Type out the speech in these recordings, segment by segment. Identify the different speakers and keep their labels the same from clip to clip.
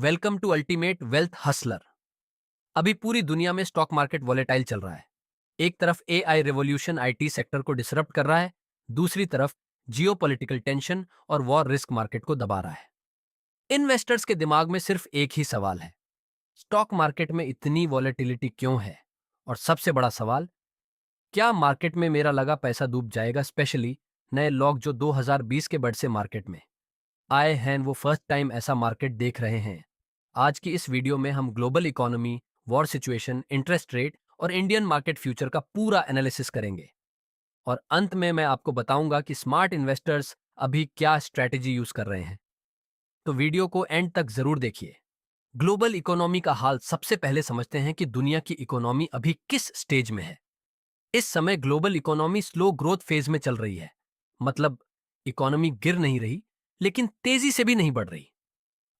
Speaker 1: Welcome to ultimate wealth hustler. अभी पूरी दुनिया में स्टॉक मार्केट वॉलेटाइल चल रहा है। एक तरफ एआई रेवोल्यूशन आईटी सेक्टर को डिसरप्ट कर रहा है, दूसरी तरफ जियोपॉलिटिकल टेंशन और वॉर रिस्क मार्केट को दबा रहा है। इन्वेस्टर्स के दिमाग में सिर्फ एक ही सवाल है, स्टॉक मार्केट में इतनी वॉलेटिलिटी क्यों है? और सबसे बड़ा सवाल, क्या मार्केट में मेरा लगा पैसा डूब जाएगा? स्पेशली नए लोग जो 2020 के बड़ से मार्केट में आए हैं, वो फर्स्ट टाइम ऐसा मार्केट देख रहे हैं। आज की इस वीडियो में हम global economy, war situation, interest rate और इंडियन मार्केट फ्यूचर का पूरा एनालिसिस करेंगे। और अंत में मैं आपको बताऊंगा कि स्मार्ट इन्वेस्टर्स अभी क्या स्ट्रैटेजी यूज कर रहे हैं। तो वीडियो को एंड तक जरूर देखिए। ग्लोबल इकोनॉमी का हाल सबसे पहले समझते हैं कि दुनिया की इकोनॉमी अभी किस स्टेज में है। इस समय global economy slow growth phase में चल रही है। मतलब इकोनॉमी गिर नहीं रही, लेकिन तेजी से भी नहीं बढ़ रही।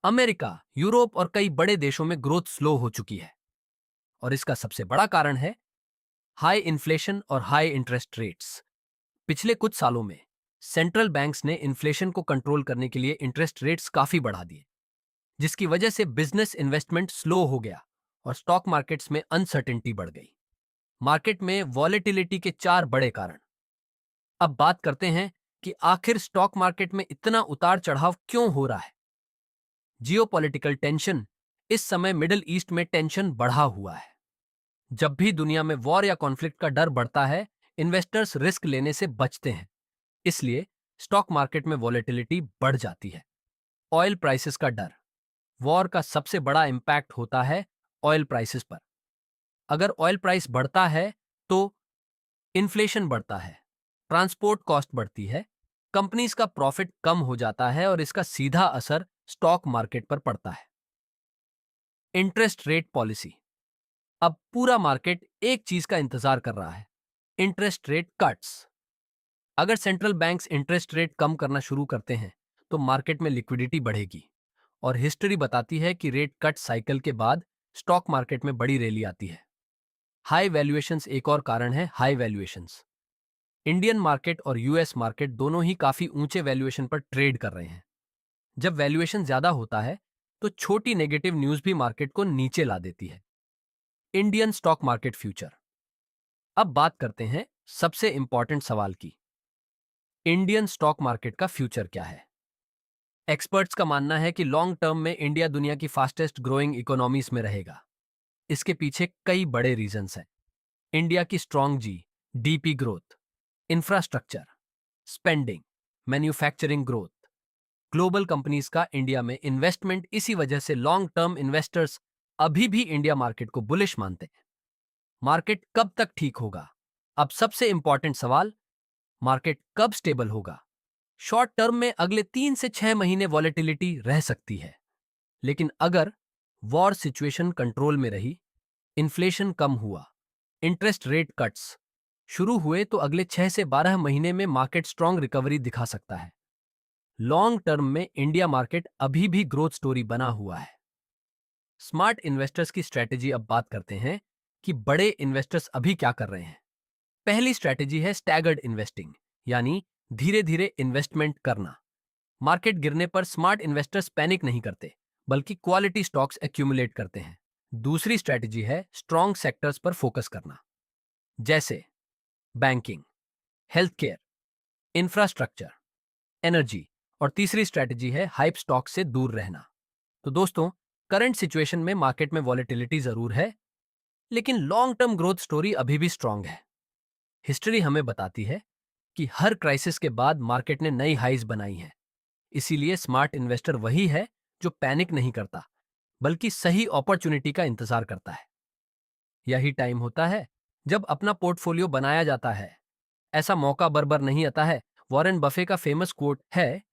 Speaker 1: अमेरिका, यूरोप और कई बड़े देशों में ग्रोथ स्लो हो चुकी है, और इसका सबसे बड़ा कारण है हाई इन्फ्लेशन और हाई इंटरेस्ट रेट्स। पिछले कुछ सालों में सेंट्रल बैंक्स ने इन्फ्लेशन को कंट्रोल करने के लिए इंटरेस्ट रेट्स काफी बढ़ा दिए, जिसकी वजह से बिजनेस इन्वेस्टमेंट स्लो हो गया और स्टॉक मार्केट्स में अनसर्टेनिटी बढ़ गई। मार्केट में वॉलेटिलिटी के चार बड़े कारण। अब बात करते हैं कि आखिर स्टॉक मार्केट में इतना उतार चढ़ाव क्यों हो रहा है। Geopolitical tension. इस समय मिडिल ईस्ट में टेंशन बढ़ा हुआ है। जब भी दुनिया में वॉर या कॉन्फ्लिक्ट का डर बढ़ता है, इन्वेस्टर्स रिस्क लेने से बचते हैं, इसलिए स्टॉक मार्केट में वॉलेटिलिटी बढ़ जाती है। ऑयल प्राइसेस का डर। वॉर का सबसे बड़ा इंपैक्ट होता है ऑयल प्राइसेस पर। अगर ऑयल प्राइस बढ़ता है तो इन्फ्लेशन बढ़ता है, ट्रांसपोर्ट कॉस्ट बढ़ती है, कंपनीज का प्रॉफिट कम हो जाता है और इसका सीधा असर स्टॉक मार्केट पर पड़ता है। Interest rate policy. अब पूरा मार्केट एक चीज का इंतजार कर रहा है, इंटरेस्ट रेट कट्स। अगर सेंट्रल बैंक्स इंटरेस्ट रेट कम करना शुरू करते हैं तो मार्केट में लिक्विडिटी बढ़ेगी, और हिस्ट्री बताती है कि रेट कट साइकिल के बाद स्टॉक मार्केट में बड़ी रैली आती है। हाई वैल्यूएशंस एक और कारण है। हाई वैल्यूएशंस, इंडियन मार्केट और यूएस मार्केट दोनों ही काफी ऊंचे वैल्यूएशन पर ट्रेड कर रहे हैं। जब वैल्यूएशन ज्यादा होता है तो छोटी नेगेटिव न्यूज भी मार्केट को नीचे ला देती है। Indian stock market future. अब बात करते हैं सबसे इंपॉर्टेंट सवाल की, इंडियन स्टॉक मार्केट का फ्यूचर क्या है। एक्सपर्ट्स का मानना है कि लॉन्ग टर्म में इंडिया दुनिया की फास्टेस्ट ग्रोइंग इकोनॉमीज में रहेगा। इसके पीछे कई बड़े रीजंस हैं। इंडिया की strong DP growth, infrastructure, spending, manufacturing growth, global companies का इंडिया में इन्वेस्टमेंट। इसी वजह से लॉन्ग टर्म इन्वेस्टर्स अभी भी इंडिया मार्केट को बुलिश मानते हैं। मार्केट कब तक ठीक होगा? अब सबसे इंपॉर्टेंट सवाल, मार्केट कब स्टेबल होगा? शॉर्ट टर्म में अगले 3 से 6 महीने वॉलेटिलिटी रह सकती है, लेकिन अगर वॉर सिचुएशन कंट्रोल में रही, इन्फ्लेशन कम हुआ, इंटरेस्ट रेट कट्स शुरू हुए तो अगले 6 से 12 महीने में मार्केट स्ट्रॉन्ग रिकवरी दिखा सकता है। लॉन्ग टर्म में इंडिया मार्केट अभी भी ग्रोथ स्टोरी बना हुआ है। स्मार्ट इन्वेस्टर्स की स्ट्रैटेजी। अब बात करते हैं कि बड़े इन्वेस्टर्स अभी क्या कर रहे हैं। पहली स्ट्रैटेजी है स्टैगर्ड इन्वेस्टिंग, यानी धीरे धीरे इन्वेस्टमेंट करना। मार्केट गिरने पर स्मार्ट इन्वेस्टर्स पैनिक नहीं करते, बल्कि क्वालिटी स्टॉक्स एक्यूमुलेट करते हैं। दूसरी स्ट्रैटेजी है स्ट्रॉन्ग सेक्टर्स पर फोकस करना, जैसे banking, health care, infrastructure, energy. और तीसरी स्ट्रैटेजी है हाइप स्टॉक से दूर रहना। तो दोस्तों, करंट सिचुएशन में मार्केट में वॉलेटिलिटी जरूर है, लेकिन लॉन्ग टर्म ग्रोथ स्टोरी अभी भी स्ट्रांग है। हिस्ट्री हमें बताती है कि हर क्राइसिस के बाद मार्केट ने नई हाइज बनाई है। इसीलिए स्मार्ट इन्वेस्टर वही है जो पैनिक नहीं करता, बल्कि सही अपॉर्चुनिटी का इंतजार करता है। यही टाइम होता है जब अपना पोर्टफोलियो बनाया जाता है। ऐसा मौका बरबर नहीं आता है। वॉरेन बफे का फेमस कोट है,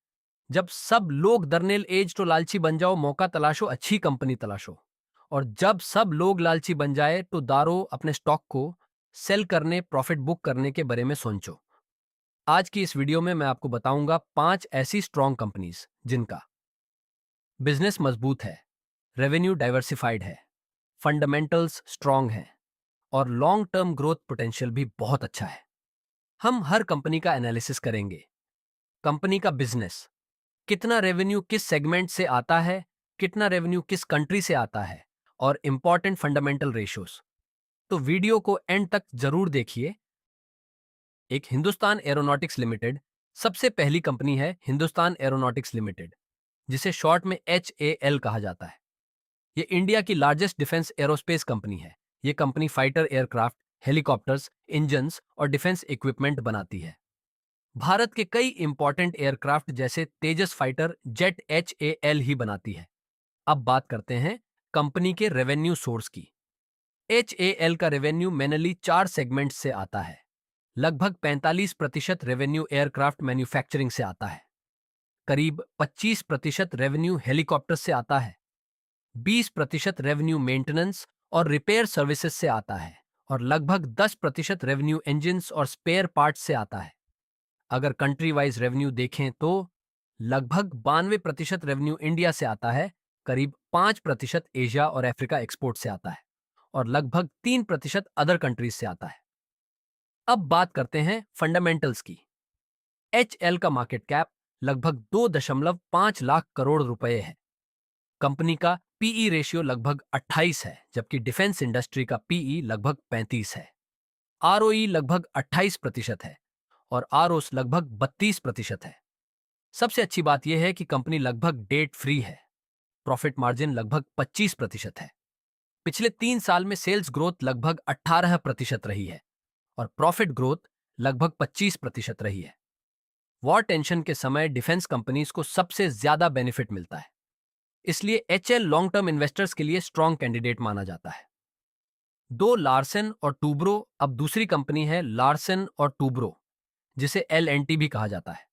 Speaker 1: जब सब लोग दरनेल एज तो लालची बन जाओ, मौका तलाशो, अच्छी कंपनी तलाशो। और जब सब लोग लालची बन जाए तो दारो अपने स्टॉक को सेल करने, प्रॉफिट बुक करने के बारे में सोचो। आज की इस वीडियो में मैं आपको बताऊंगा 5 ऐसी स्ट्रॉन्ग कंपनीज जिनका बिजनेस मजबूत है, रेवेन्यू डाइवर्सिफाइड है, फंडामेंटल्स स्ट्रॉन्ग हैं और लॉन्ग टर्म ग्रोथ पोटेंशियल भी बहुत अच्छा है। हम हर कंपनी का एनालिसिस करेंगे। कंपनी का बिजनेस, कितना रेवेन्यू किस सेगमेंट से आता है, कितना रेवेन्यू किस कंट्री से आता है और इंपॉर्टेंट फंडामेंटल रेशियोज। तो वीडियो को एंड तक जरूर देखिए। एक हिंदुस्तान एरोनॉटिक्स लिमिटेड सबसे पहली कंपनी है, हिंदुस्तान एरोनॉटिक्स लिमिटेड, जिसे शॉर्ट में HAL कहा जाता है। ये इंडिया की लार्जेस्ट डिफेंस एरोस्पेस कंपनी है। ये company fighter aircraft, helicopters, engines और डिफेंस इक्विपमेंट बनाती है। भारत के कई इंपॉर्टेंट एयरक्राफ्ट जैसे तेजस फाइटर जेट HAL ही बनाती है। अब बात करते हैं कंपनी के रेवेन्यू सोर्स की। HAL का रेवेन्यू मेनली 4 सेगमेंट से आता है। लगभग 45% रेवेन्यू एयरक्राफ्ट मैन्युफैक्चरिंग से आता है, करीब 25% रेवेन्यू हेलीकॉप्टर से आता है, 20% रेवेन्यू मेंटेनेंस और रिपेयर सर्विसेज से आता है और लगभग 10% रेवेन्यू इंजन्स और स्पेयर पार्ट्स से आता है। अगर कंट्री वाइज रेवेन्यू देखें तो लगभग 92% रेवेन्यू इंडिया से आता है, करीब 5% एशिया और अफ्रीका एक्सपोर्ट से आता है और लगभग 3% अदर कंट्रीज से आता है। अब बात करते हैं फंडामेंटल्स की। HL का मार्केट कैप लगभग 2.5 लाख करोड़ रुपए है। कंपनी का पीई रेशियो लगभग 28 है, जबकि डिफेंस इंडस्ट्री का पीई लगभग 35 है। ROE लगभग 28% है और ROS लगभग 32% है। सबसे अच्छी बात यह है कि कंपनी लगभग डेट फ्री है। प्रॉफिट मार्जिन लगभग 25% है। पिछले 3 साल में सेल्स ग्रोथ लगभग 18% रही है और प्रॉफिट ग्रोथ लगभग 25% रही है। वॉर टेंशन के समय डिफेंस कंपनीज को सबसे ज्यादा बेनिफिट मिलता है, इसलिए HL लॉन्ग टर्म इन्वेस्टर्स के लिए स्ट्रॉन्ग कैंडिडेट माना जाता है। दो लार्सन और टूब्रो अब दूसरी कंपनी है, लार्सन और टूब्रो, जिसे LNT भी कहा जाता है।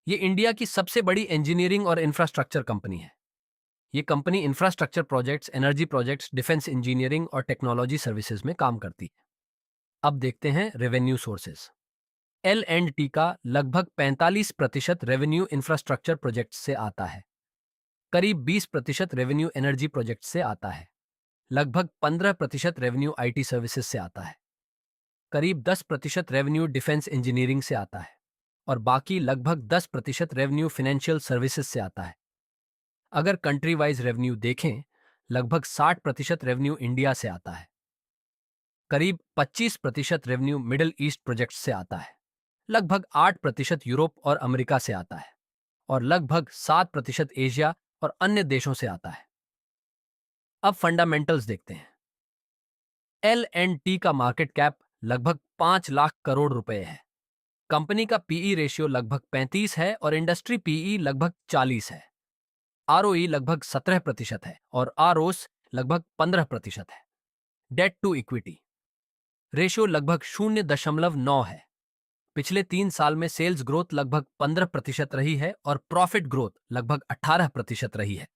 Speaker 1: ये इंडिया की सबसे बड़ी इंजीनियरिंग और इंफ्रास्ट्रक्चर कंपनी है। ये company infrastructure projects, energy projects, defence engineering और टेक्नोलॉजी सर्विसेज में काम करती है। अब देखते हैं रेवेन्यू सोर्सेज। L&T का लगभग 45% रेवेन्यू इंफ्रास्ट्रक्चर प्रोजेक्ट से आता है, करीब 20% रेवेन्यू एनर्जी प्रोजेक्ट से आता है, लगभग 15% रेवेन्यू IT सर्विसेज से आता है, करीब 10% रेवेन्यू डिफेंस इंजीनियरिंग से आता है और बाकी लगभग 10% रेवेन्यू फाइनेंशियल सर्विसेज से आता है। अगर कंट्री वाइज रेवेन्यू देखें, लगभग 60% रेवेन्यू इंडिया से आता है, करीब 25% रेवेन्यू मिडिल ईस्ट प्रोजेक्ट से आता है, लगभग 8% यूरोप और अमेरिका से आता है और लगभग 7% एशिया और अन्य देशों से आता है। अब फंडामेंटल्स देखते हैं। L&T का मार्केट कैप लगभग 5 लाख करोड़ रुपए है। कंपनी का पीई रेशियो लगभग 35 है और इंडस्ट्री पीई लगभग 40 है। ROE लगभग 17% है और ROS लगभग 15% है। डेट टू इक्विटी रेशियो लगभग 0.9 है। पिछले 3 साल में सेल्स ग्रोथ लगभग 15% रही है और प्रॉफिट ग्रोथ लगभग 18% रही है।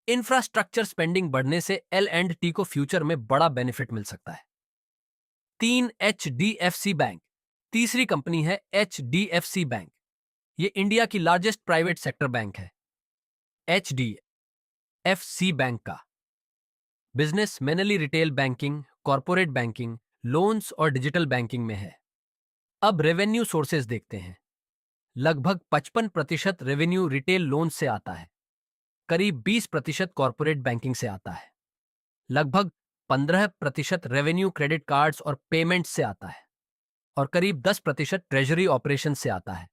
Speaker 1: इंफ्रास्ट्रक्चर स्पेंडिंग बढ़ने से L&T को फ्यूचर में बड़ा बेनिफिट मिल सकता है। 3 HDFC बैंक तीसरी कंपनी है। HDFC बैंक ये इंडिया की लार्जेस्ट प्राइवेट सेक्टर बैंक है। HDFC बैंक का business mainly retail banking, corporate banking, loans और डिजिटल बैंकिंग में है। अब रेवेन्यू सोर्सेज देखते हैं। लगभग 55% रेवेन्यू रिटेल लोन से आता है, करीब 20% कॉर्पोरेट बैंकिंग से आता है, लगभग 15% रेवेन्यू क्रेडिट कार्ड्स और पेमेंट्स से आता है और करीब 10% ट्रेजरी ऑपरेशन से आता है।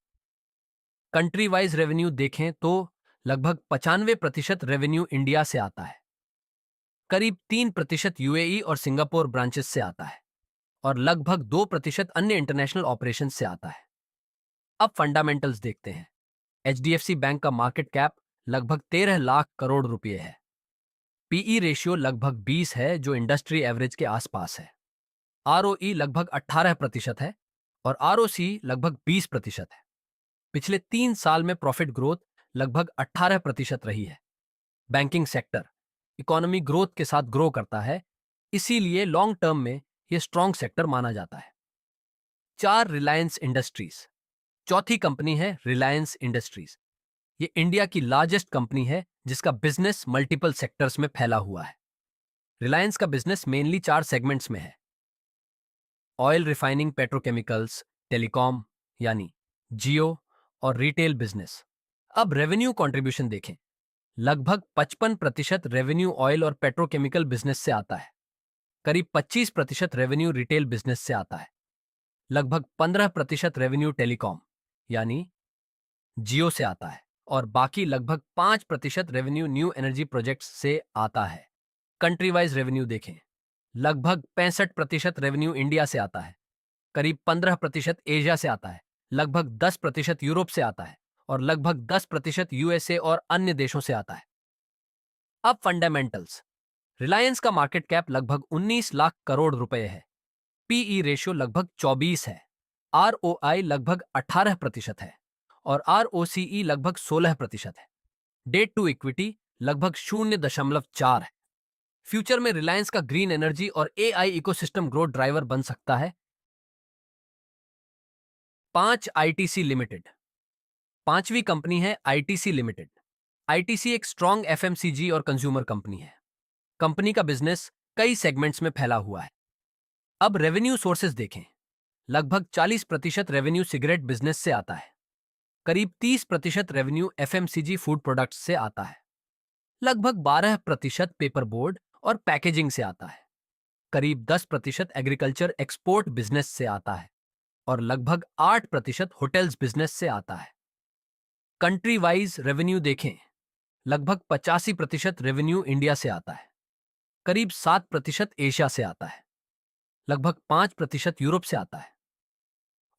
Speaker 1: कंट्री वाइज रेवेन्यू देखें तो लगभग 95% रेवेन्यू इंडिया से आता है, करीब 3% UAE और सिंगापुर ब्रांचेस से आता है और लगभग 2% अन्य इंटरनेशनल ऑपरेशन से आता है। अब फंडामेंटल्स देखते हैं। HDFC बैंक का मार्केट कैप लगभग 13 लाख करोड़ रुपए है। पीई रेशियो लगभग 20 है, जो इंडस्ट्री एवरेज के आसपास है। ROE लगभग 18% है और ROC लगभग 20% है। पिछले 3 साल में प्रॉफिट ग्रोथ लगभग 18% रही है। बैंकिंग सेक्टर इकोनॉमी ग्रोथ के साथ ग्रो करता है, इसीलिए लॉन्ग टर्म में यह स्ट्रॉन्ग सेक्टर माना जाता है। 4 रिलायंस इंडस्ट्रीज चौथी कंपनी है। रिलायंस इंडस्ट्रीज ये इंडिया की लार्जेस्ट कंपनी है, जिसका बिजनेस मल्टीपल सेक्टर्स में फैला हुआ है। रिलायंस का बिजनेस मेनली 4 सेगमेंट्स में है। ऑयल रिफाइनिंग, पेट्रोकेमिकल्स, टेलीकॉम यानी जियो और रिटेल बिजनेस। अब रेवेन्यू कंट्रीब्यूशन देखें। लगभग 55% रेवेन्यू ऑयल और पेट्रोकेमिकल बिजनेस से आता है। करीब 25% रेवेन्यू रिटेल बिजनेस से आता है। लगभग 15% रेवेन्यू टेलीकॉम यानी जियो से आता है और बाकी लगभग 5% रेवेन्यू न्यू एनर्जी प्रोजेक्ट्स से आता है। कंट्री वाइज रेवेन्यू देखें, लगभग 65% रेवेन्यू इंडिया से आता है, करीब 15% एशिया से आता है, लगभग 10% यूरोप से आता है और लगभग 10% यूएसए और अन्य देशों से आता है। अब फंडामेंटल्स। रिलायंस का मार्केट कैप लगभग 19 लाख करोड़ रुपए है। पीई रेशियो लगभग 24 है। आरओआई लगभग 18% है और आरओसीई लगभग 16% है। डेट टू इक्विटी लगभग 0.4 है। फ्यूचर में रिलायंस का ग्रीन एनर्जी और एआई इकोसिस्टम ग्रोथ ड्राइवर बन सकता है। 5 आईटीसी लिमिटेड। पांचवी कंपनी है आईटीसी लिमिटेड। आईटीसी एक स्ट्रॉन्ग एफएमसीजी और कंज्यूमर कंपनी है। कंपनी का बिजनेस कई सेगमेंट्स में फैला हुआ है। अब रेवेन्यू सोर्सेज देखें, लगभग 40% रेवेन्यू सिगरेट बिजनेस से आता है, करीब 30% रेवेन्यू एफएमसीजी फूड प्रोडक्ट्स से आता है, लगभग 12% पेपर बोर्ड और पैकेजिंग से आता है, करीब 10% एग्रीकल्चर एक्सपोर्ट बिजनेस से आता है और लगभग 8% होटल्स बिजनेस से आता है। कंट्री वाइज रेवेन्यू देखें, लगभग 85% रेवेन्यू इंडिया से आता है, करीब 7% एशिया से आता है, लगभग 5% यूरोप से आता है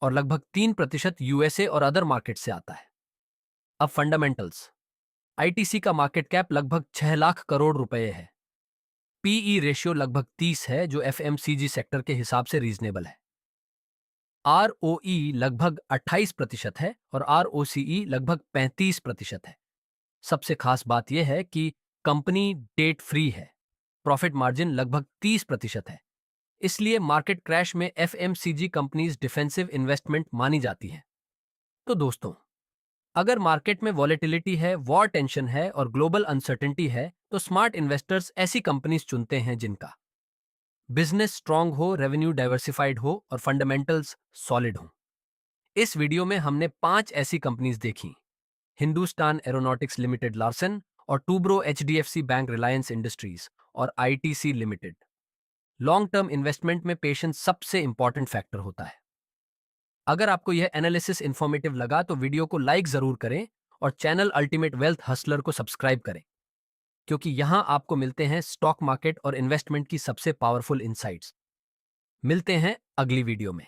Speaker 1: और लगभग 3% यूएसए और अदर मार्केट से आता है। अब फंडामेंटल्स। आईटीसी का मार्केट कैप लगभग 6 लाख करोड़ रुपए है। पीई रेशियो लगभग 30 है, जो एफएमसीजी सेक्टर के हिसाब से रीजनेबल है। आरओई लगभग 28% है और आरओसीई लगभग 35% है। सबसे खास बात यह है कि कंपनी डेट फ्री है। प्रॉफिट मार्जिन लगभग 30% है। इसलिए मार्केट क्रैश में एफएमसीजी कंपनीज डिफेंसिव इन्वेस्टमेंट मानी जाती है। तो दोस्तों, अगर मार्केट में वॉलेटिलिटी है, वॉर टेंशन है और ग्लोबल अनसर्टेनिटी है, तो स्मार्ट इन्वेस्टर्स ऐसी कंपनीज चुनते हैं जिनका बिजनेस स्ट्रांग हो, रेवेन्यू डाइवर्सिफाइड हो और फंडामेंटल्स सॉलिड हो। इस वीडियो में हमने 5 ऐसी कंपनीज देखी: हिंदुस्तान एरोनॉटिक्स लिमिटेड लार्सन और Toubro HDFC Bank Reliance Industries और ITC Limited. Long term investment में पेशेंस सबसे इंपॉर्टेंट फैक्टर होता है। अगर आपको यह एनालिसिस इंफॉर्मेटिव लगा तो वीडियो को लाइक जरूर करें और चैनल अल्टीमेट वेल्थ हसलर को सब्सक्राइब करें, क्योंकि यहां आपको मिलते हैं स्टॉक मार्केट और इन्वेस्टमेंट की सबसे पावरफुल इनसाइट्स। मिलते हैं अगली वीडियो में।